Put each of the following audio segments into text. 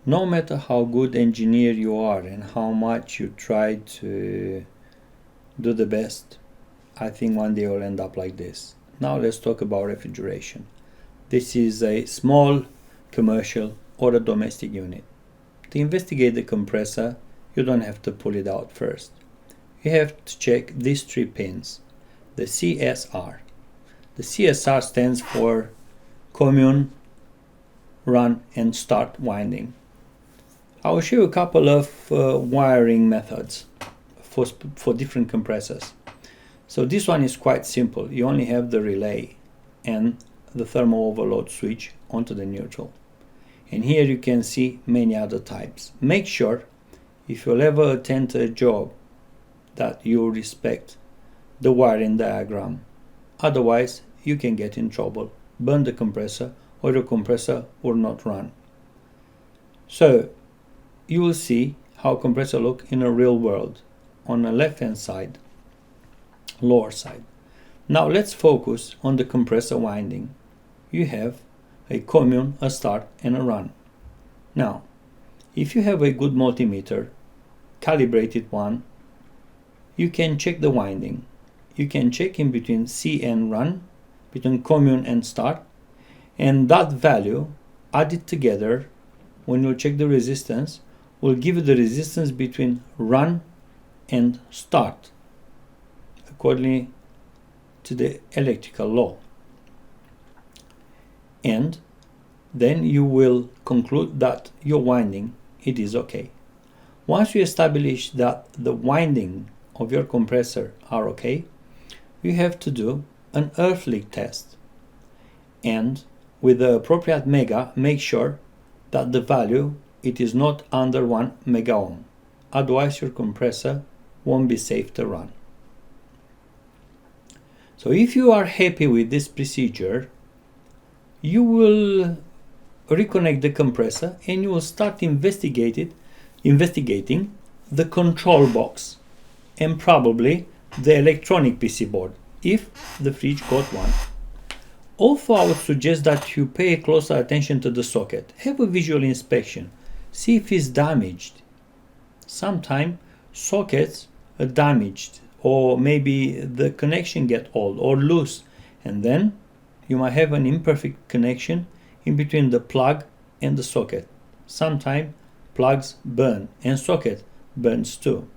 No matter how good engineer you are and how much you try to do the best, I think one day you'll end up like this. Now let's talk about refrigeration. This is a small commercial or a domestic unit. To investigate the compressor, you don't have to pull it out first. You have to check these 3 pins, the CSR. The CSR stands for commune, run and start winding. I will show you a couple of wiring methods for different compressors. So this one is quite simple. You only have the relay and the thermal overload switch onto the neutral. And here you can see many other types. Make sure, if you'll ever attend a job, that you respect the wiring diagram. Otherwise, you can get in trouble, burn the compressor, or your compressor will not run. So, you will see how compressor look in a real world. On the left hand side, lower side. Now let's focus on the compressor winding. You have a commune, a start and a run. Now, if you have a good multimeter, calibrated one, you can check the winding. You can check in between C and run, between commune and start, and that value added together, when you check the resistance, will give you the resistance between run and start, according to the electrical law. And then you will conclude that your winding, it is okay. Once you establish that the winding of your compressor are okay, you have to do an earth leak test. And with the appropriate mega, make sure that the value, it is not under 1 mega ohm. Otherwise your compressor won't be safe to run. So if you are happy with this procedure, you will reconnect the compressor and you will start investigating the control box and probably the electronic PC board, if the fridge got one. Also, I would suggest that you pay closer attention to the socket. Have a visual inspection. See if it's damaged. Sometimes sockets are damaged, or maybe the connection get old or loose, and then you might have an imperfect connection in between the plug and the socket. Sometimes plugs burn and socket burns too.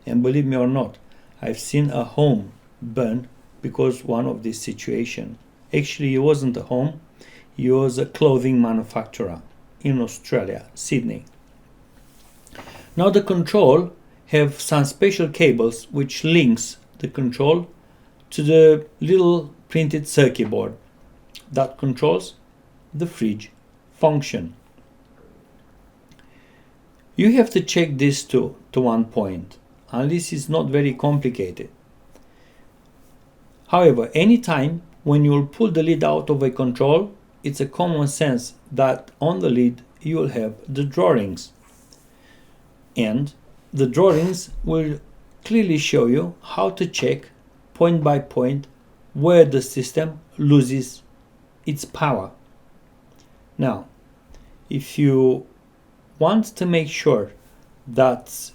And believe me or not, I've seen a home burn because one of this situation. Actually, it wasn't a home, it was a clothing manufacturer in Australia, Sydney. Now the control have some special cables which links the control to the little printed circuit board that controls the fridge function. You have to check this too to one point, and this is not very complicated. However, anytime when you will pull the lid out of a control, it's a common sense that on the lid you will have the drawings. And the drawings will clearly show you how to check point by point where the system loses its power. Now, if you want to make sure that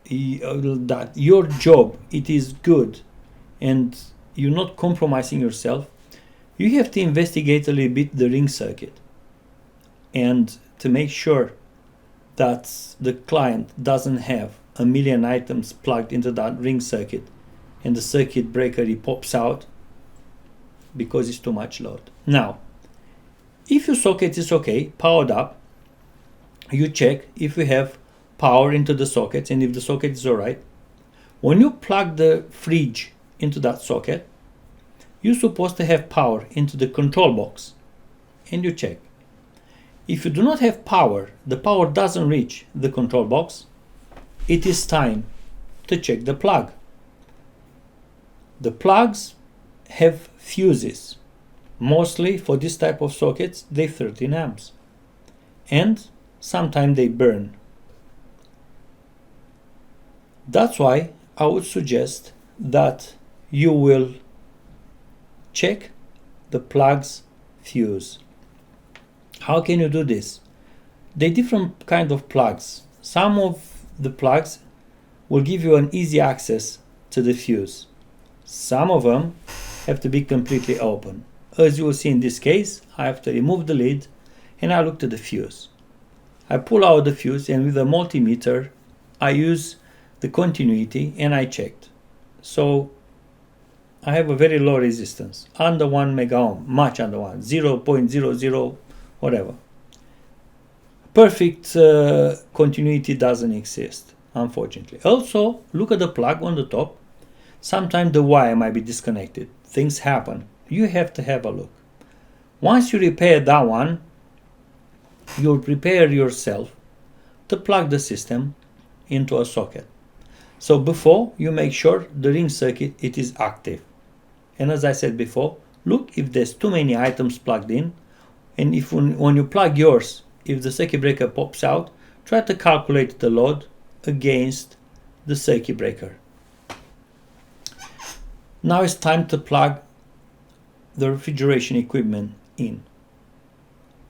your job it is good and you're not compromising yourself, you have to investigate a little bit the ring circuit and to make sure that the client doesn't have a million items plugged into that ring circuit and the circuit breaker it pops out because it's too much load. Now, if your socket is okay, powered up, you check if you have power into the socket, and if the socket is alright. When you plug the fridge into that socket, you're supposed to have power into the control box, and you check. If you do not have power, the power doesn't reach the control box, it is time to check the plug. The plugs have fuses. Mostly for this type of sockets, they're 13 amps. And sometimes they burn. That's why I would suggest that you will check the plug's fuse. How can you do this? They're different kind of plugs. Some of the plugs will give you an easy access to the fuse. Some of them have to be completely open. As you will see in this case, I have to remove the lid and I look to the fuse. I pull out the fuse and with a multimeter I use the continuity and I checked. So I have a very low resistance, under 1 mega ohm, much under 1, 0.00 whatever. Perfect continuity doesn't exist, unfortunately. Also, look at the plug on the top. Sometimes the wire might be disconnected. Things happen. You have to have a look. Once you repair that one, you'll prepare yourself to plug the system into a socket. So before, you make sure the ring circuit it is active. And as I said before, look if there's too many items plugged in, and if when you plug yours, if the circuit breaker pops out, try to calculate the load against the circuit breaker. Now it's time to plug the refrigeration equipment in.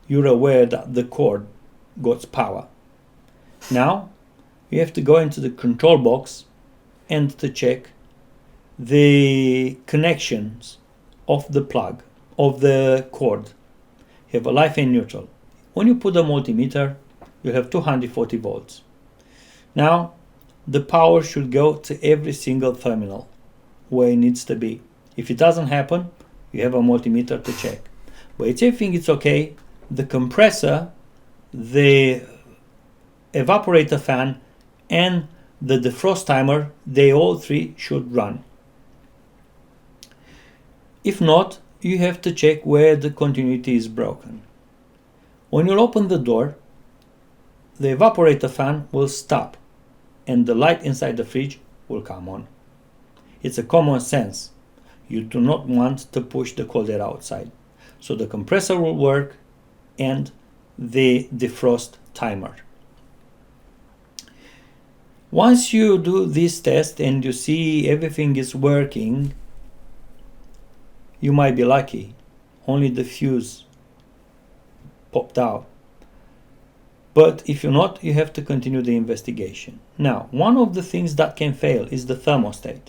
You're aware that the cord got power. Now you have to go into the control box and to check the connections of the plug, of the cord. You have a live and neutral. When you put the multimeter, you have 240 volts. Now the power should go to every single terminal where it needs to be. If it doesn't happen, you have a multimeter to check. But if everything is okay, the compressor, the evaporator fan, and the defrost timer, they all three should run. If not, you have to check where the continuity is broken. When you open the door, the evaporator fan will stop and the light inside the fridge will come on. It's a common sense. You do not want to push the cold air outside. So the compressor will work and the defrost timer. Once you do this test and you see everything is working, you might be lucky. Only the fuse popped out. But if you're not, you have to continue the investigation. Now, one of the things that can fail is the thermostat.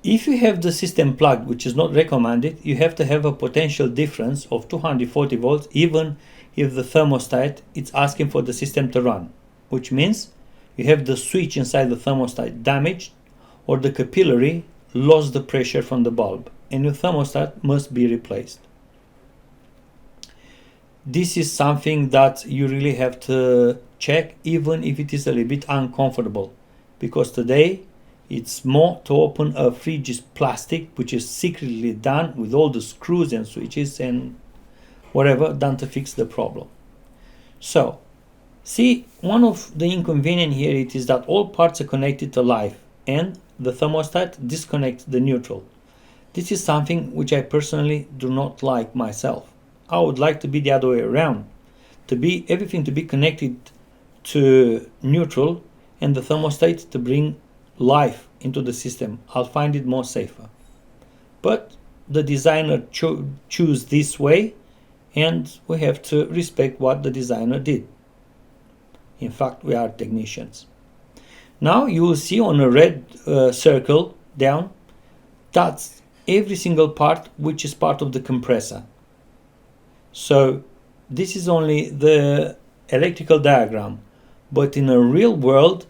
If you have the system plugged, which is not recommended, you have to have a potential difference of 240 volts, even if the thermostat is asking for the system to run, which means you have the switch inside the thermostat damaged or the capillary lost the pressure from the bulb and your thermostat must be replaced. This is something that you really have to check, even if it is a little bit uncomfortable, because today it's more to open a fridge is plastic, which is secretly done with all the screws and switches and whatever done to fix the problem. So, see, one of the inconvenience here it is that all parts are connected to live and the thermostat disconnects the neutral. This is something which I personally do not like myself. I would like to be the other way around, to be everything to be connected to neutral and the thermostat to bring life into the system. I'll find it more safer. But the designer choose this way and we have to respect what the designer did. In fact, we are technicians. Now you will see on a red circle down, that's every single part which is part of the compressor. So this is only the electrical diagram, but in a real world,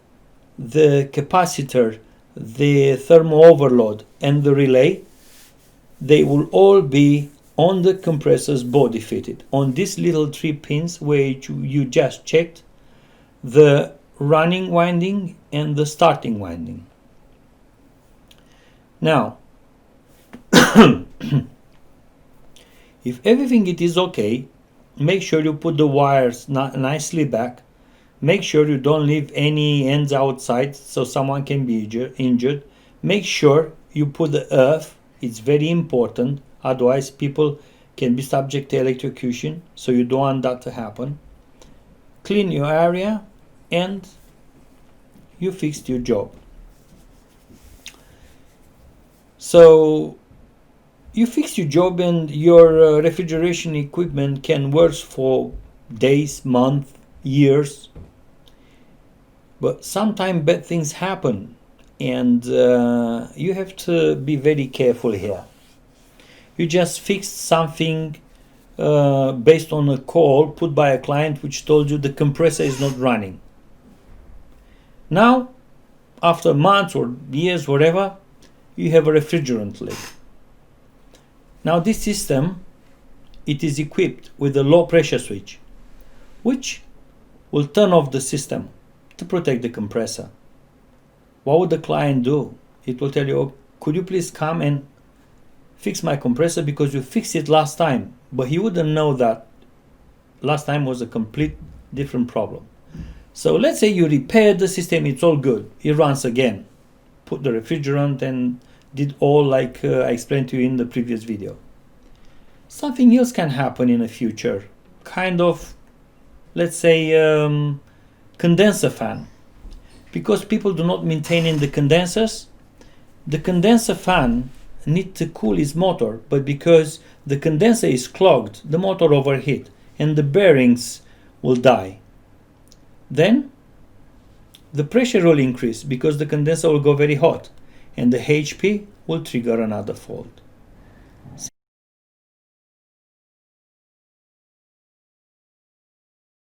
the capacitor, the thermal overload and the relay, they will all be on the compressor's body fitted. On these little 3 pins where you just checked the running winding and the starting winding. Now, if everything it is okay, make sure you put the wires nicely back. Make sure you don't leave any ends outside so someone can be injured. Make sure you put the earth, it's very important, otherwise people can be subject to electrocution, so you don't want that to happen. Clean your area and you fixed your job. So you fix your job and your refrigeration equipment can work for days, months, years. But sometimes bad things happen, and you have to be very careful here. You just fixed something based on a call put by a client which told you the compressor is not running. Now, after months or years, whatever, you have a refrigerant leak. Now this system, it is equipped with a low pressure switch, which will turn off the system to protect the compressor. What would the client do? It will tell you, oh, could you please come and fix my compressor because you fixed it last time. But he wouldn't know that last time was a complete different problem. So let's say you repaired the system, it's all good. It runs again. Put the refrigerant and did all like I explained to you in the previous video. Something else can happen in the future. Kind of, let's say, condenser fan. Because people do not maintain the condensers, the condenser fan need to cool his motor, but because the condenser is clogged, the motor overheat and the bearings will die. Then the pressure will increase because the condenser will go very hot and the HP will trigger another fault.